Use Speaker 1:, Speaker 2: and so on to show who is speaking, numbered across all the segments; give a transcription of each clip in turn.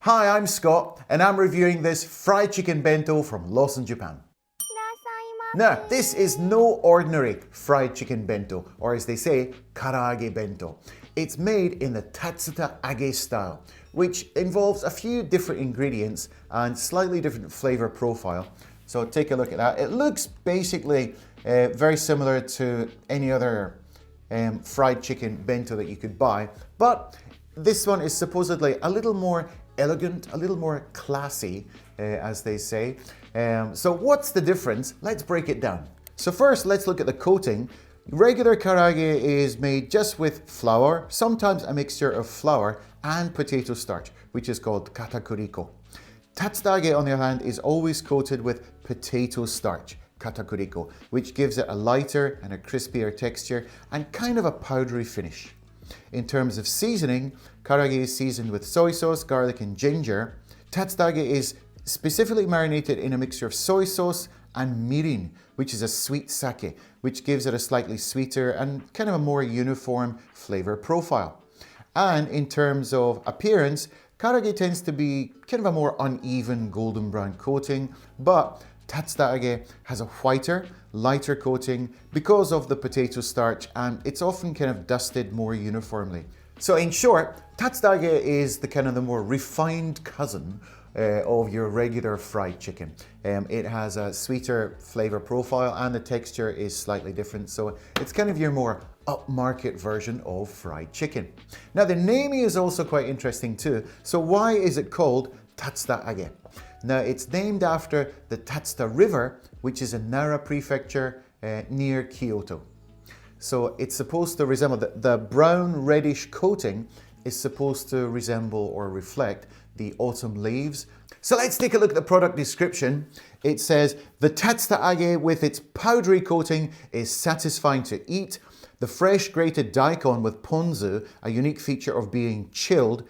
Speaker 1: Hi, I'm Scott, and I'm reviewing this fried chicken bento from Lawson, Japan. Now, this is no ordinary fried chicken bento, or as they say, Karaage bento. It's made in the Tatsuta-age style, which involves a few different ingredients and slightly different flavor profile. So take a look at that. It looks basically very similar to any other fried chicken bento that you could buy, but this one is supposedly a little more elegant, a little more classy, as they say. So what's the difference? Let's break it down. So first, let's look at the coating. Regular karaage is made just with flour, sometimes a mixture of flour and potato starch, which is called katakuriko. Tatsuta-age, on the other hand, is always coated with potato starch, katakuriko, which gives it a lighter and a crispier texture and kind of a powdery finish. In terms of seasoning, karaage is seasoned with soy sauce, garlic and ginger. Tatsuta-age is specifically marinated in a mixture of soy sauce and mirin, which is a sweet sake, which gives it a slightly sweeter and kind of a more uniform flavor profile. And in terms of appearance, karaage tends to be kind of a more uneven golden brown coating, but Tatsuta-age has a whiter, lighter coating because of the potato starch, and it's often kind of dusted more uniformly. So in short, Tatsuta-age is the more refined cousin of your regular fried chicken. It has a sweeter flavor profile and the texture is slightly different, so it's kind of your more upmarket version of fried chicken. Now the naming is also quite interesting too. So why is it called Tatsuta-age? Now it's named after the Tatsuta River, which is in Nara Prefecture near Kyoto. So it's supposed to resemble, the brown reddish coating is supposed to resemble or reflect the autumn leaves. So let's take a look at the product description. It says, the Tatsuta-age with its powdery coating is satisfying to eat. The fresh grated daikon with ponzu, a unique feature of being chilled,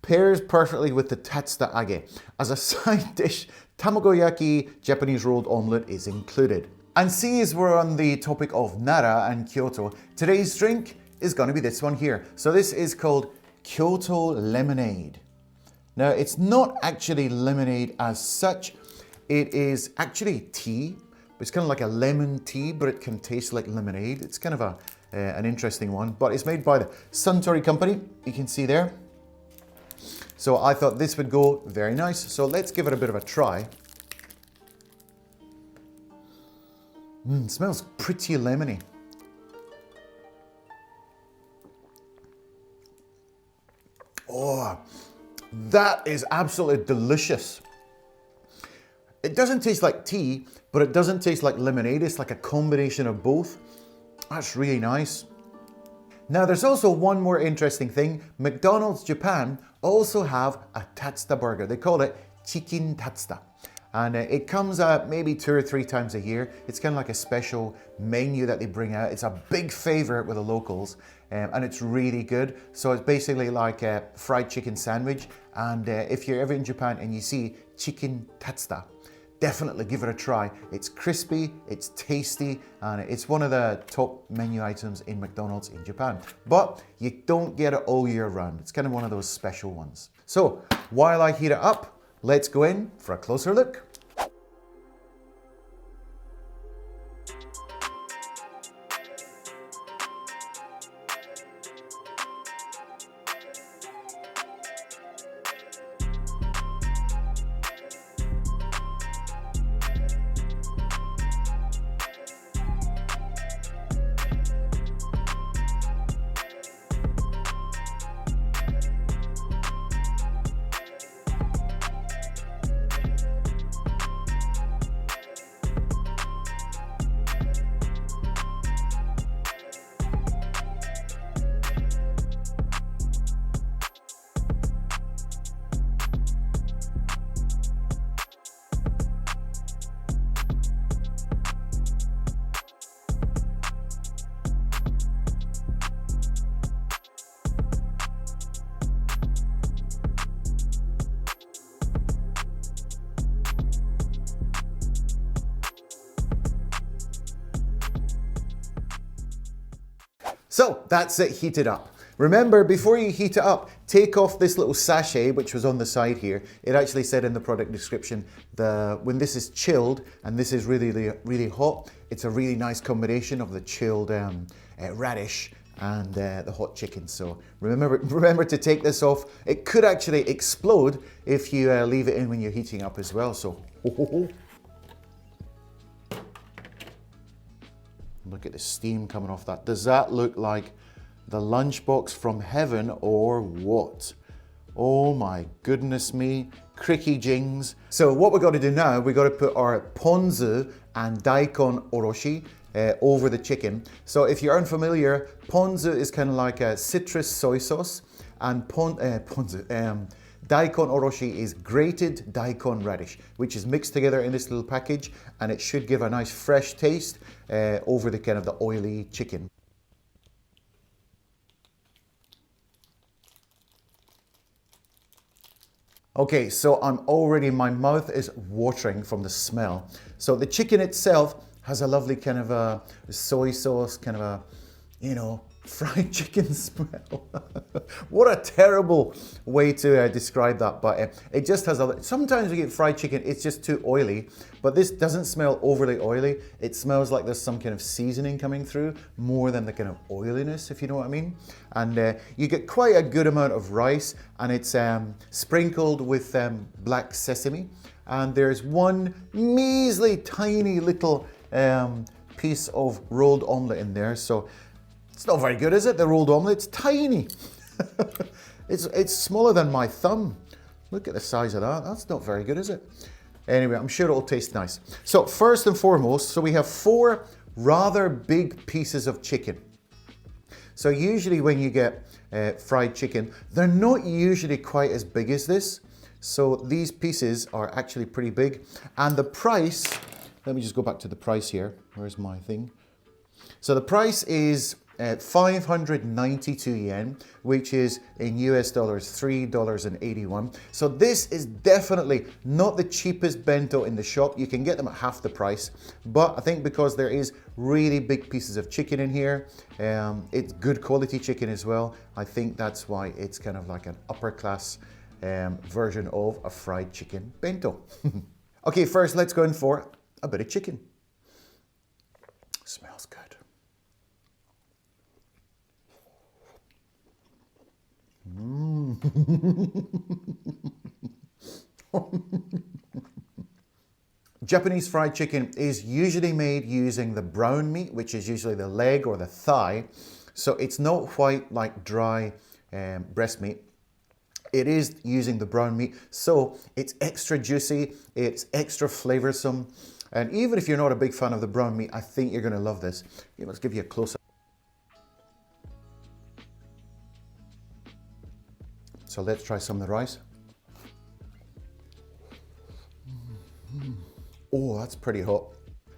Speaker 1: pairs perfectly with the Tatsuta-age. As a side dish, tamagoyaki, Japanese rolled omelette, is included. And see, as we're on the topic of Nara and Kyoto, today's drink is going to be this one here. So this is called Kyoto lemonade. Now it's not actually lemonade as such. It is actually tea. It's kind of like a lemon tea, but it can taste like lemonade. It's kind of an interesting one, but it's made by the Suntory company. You can see there. So I thought this would go very nice. So let's give it a bit of a try. Smells pretty lemony. Oh, that is absolutely delicious. It doesn't taste like tea, but it doesn't taste like lemonade. It's like a combination of both. That's really nice. Now there's also one more interesting thing. McDonald's Japan also have a Tatsuta burger. They call it Chicken Tatsuta. And it comes out maybe 2 or 3 times a year. It's kind of like a special menu that they bring out. It's a big favorite with the locals, and it's really good. So it's basically like a fried chicken sandwich. And if you're ever in Japan and you see Chicken Tatsuta, definitely give it a try. It's crispy, it's tasty, and it's one of the top menu items in McDonald's in Japan. But you don't get it all year round. It's kind of one of those special ones. So while I heat it up, let's go in for a closer look. So that's it heated up. Remember, before you heat it up, take off this little sachet, which was on the side here. It actually said in the product description, when this is chilled and this is really, really hot, it's a really nice combination of the chilled radish and the hot chicken. So remember to take this off. It could actually explode if you leave it in when you're heating up as well. So look at the steam coming off that. Does that look like the lunchbox from heaven or what? Oh my goodness me, cricky jings. So what we've got to do now, we've got to put our ponzu and daikon oroshi over the chicken. So if you're unfamiliar, ponzu is kind of like a citrus soy sauce, and daikon oroshi is grated daikon radish, which is mixed together in this little package, and it should give a nice fresh taste over the kind of the oily chicken. Okay, so my mouth is watering from the smell. So the chicken itself has a lovely kind of a soy sauce, kind of a, you know, fried chicken smell. What a terrible way to describe that, but it just has sometimes we get fried chicken, it's just too oily, but this doesn't smell overly oily. It smells like there's some kind of seasoning coming through more than the kind of oiliness, if you know what I mean. And you get quite a good amount of rice, and it's sprinkled with black sesame, and there's one measly tiny little piece of rolled omelette in there. So it's not very good, is it? The rolled omelette, it's tiny. It's smaller than my thumb. Look at the size of that. That's not very good, is it? Anyway, I'm sure it'll taste nice. So first and foremost, so we have 4 rather big pieces of chicken. So usually when you get fried chicken, they're not usually quite as big as this. So these pieces are actually pretty big. And the price, let me just go back to the price here. Where's my thing? So the price is 592 yen, which is in US dollars, $3.81. So this is definitely not the cheapest bento in the shop. You can get them at half the price, but I think because there is really big pieces of chicken in here, it's good quality chicken as well. I think that's why it's kind of like an upper class version of a fried chicken bento. Okay, first let's go in for a bit of chicken. Smells good. Japanese fried chicken is usually made using the brown meat, which is usually the leg or the thigh. So it's not quite like dry breast meat. It is using the brown meat, so it's extra juicy, it's extra flavorsome. And even if you're not a big fan of the brown meat, I think you're going to love this. Let's give you a close-up. So let's try some of the rice. Oh, that's pretty hot.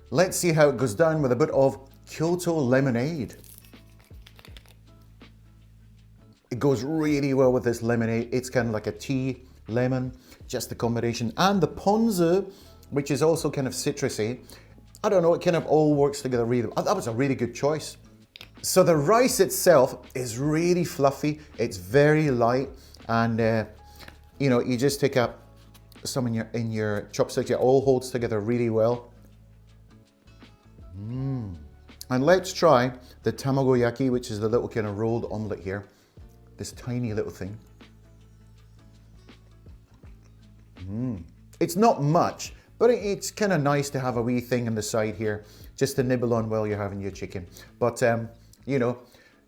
Speaker 1: Let's see how it goes down with a bit of Kyoto lemonade. It goes really well with this lemonade. It's kind of like a tea, lemon, just the combination. And the ponzu, which is also kind of citrusy. I don't know, it kind of all works together really well. That was a really good choice. So the rice itself is really fluffy. It's very light. And you know, you just take up some in your chopsticks. It all holds together really well. And let's try the tamagoyaki, which is the little kind of rolled omelette here. This tiny little thing. It's not much, but it's kind of nice to have a wee thing on the side here, just to nibble on while you're having your chicken. But you know,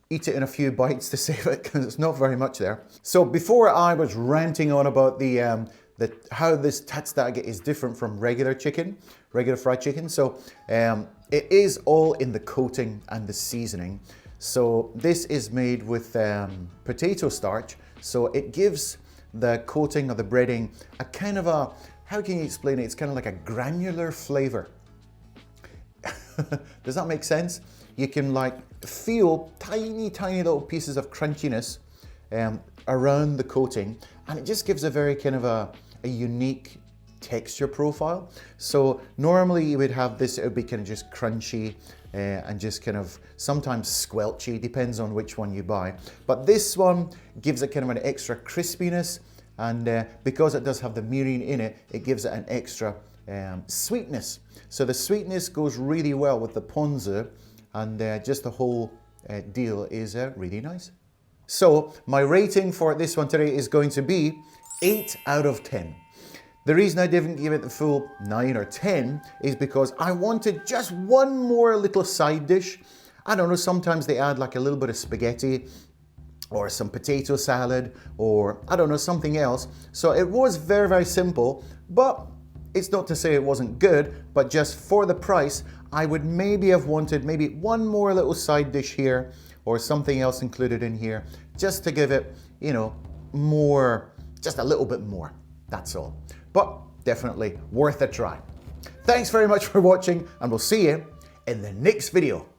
Speaker 1: eat it in a few bites to save it, because it's not very much there. So before I was ranting on about how this Tatsuta-age is different from regular fried chicken. So it is all in the coating and the seasoning. So this is made with potato starch. So it gives the coating of the breading a kind of a, how can you explain it? It's kind of like a granular flavor. Does that make sense? You can like feel tiny little pieces of crunchiness around the coating, and it just gives a very kind of a unique texture profile. So normally you would have this, it would be kind of just crunchy and just kind of sometimes squelchy, depends on which one you buy. But this one gives it kind of an extra crispiness, and because it does have the mirin in it, it gives it an extra sweetness. So the sweetness goes really well with the ponzu, and just the whole deal is really nice. So my rating for this one today is going to be 8 out of 10. The reason I didn't give it the full 9 or 10 is because I wanted just one more little side dish. I don't know, sometimes they add like a little bit of spaghetti or some potato salad, or I don't know, something else. So it was very, very simple, but it's not to say it wasn't good, but just for the price, I would maybe have wanted maybe one more little side dish here or something else included in here, just to give it, you know, more, just a little bit more, that's all. But definitely worth a try. Thanks very much for watching, and we'll see you in the next video.